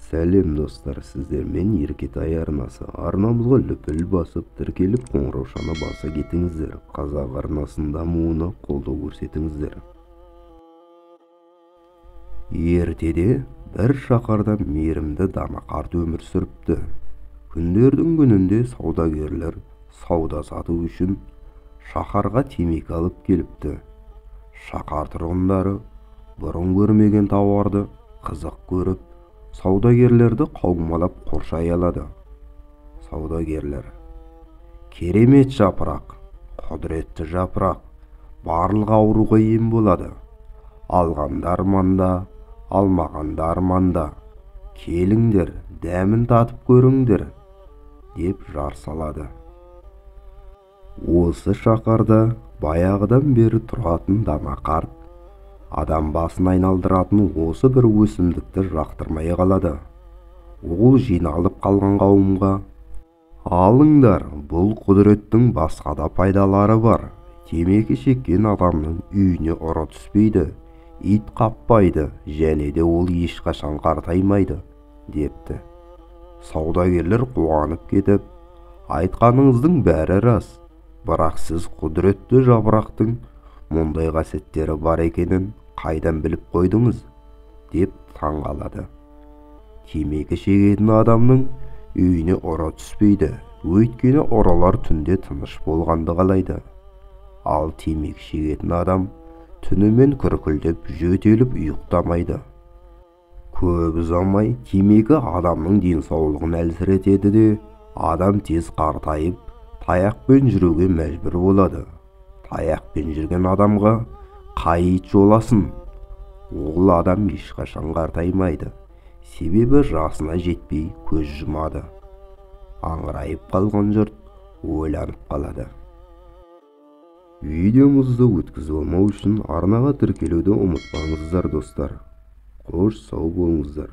Сәлем достар, сіздермен Еркетай арнасы. Арнамызға лүпіл басып, тіркеліп қоңыраушаны баса кетіңіздер. Қазақ арнасының дамуына қолдау көрсетіңіздер. Ертеде бір шаһарда мейірімді дана қарт өмір сүріпті. Күндердің күнінде саудагерлер сауда сату үшін шаһарға темекі алып келіпті. Шаһар тұрғындары бұрын көрмеген тауарды қызық көріп, саудагерлерді қаумалап қоршай алады. Саудагерлер: керемет жапырақ, құдіретті жапырақ, барлық ауруға ем болады. Алғандар манда, алмағандар манда. Келіңдер, дәмін татып көріңдер, деп жар салады. Осы шаһарда баяғыдан бері тұратын дана қарт адам басын айналдыратын осы бір өсімдікті жақтырмай қалады. Ол жиналып қалған қауымға: алыңдар, бұл құдіреттің басқа да пайдалары бар. Темекі шеккен адамның үйіне ұры түспейді, ит қаппайды, және де ол ешқашан қартаймайды, депті. Саудагерлер қуанып кетіп: айтқаныңыздың бәрі рас, бірақ сіз құдіретті жапырақтың мұндай қасиеттері бар екенін қайдан біліп қойдыңыз, деп таңғалады. Темекі шегетін адамның үйіне ұры түспейді, өйткені ұрылар түнде тыныш болғанды қалайды. Ал темекі шегетін адам түнімен күркілдеп, жөтеліп ұйықтамайды. Көп ұзамай темекі адамның денсаулығын әлсіретеді де, адам тез қартайып, таяқпен жүруге мәжбүр болады. Таяқпен жүрген адамға қай ит жоласын? Ол адам ешқашан қартаймайды, себебі жасына жетпей көз жұмады. Аңырайып қалған жұрт ойланып қалады. Видеомызды өткізіп алмау үшін арнаға тіркелуді ұмытпаңыздар достар. Қош сау болыңыздар.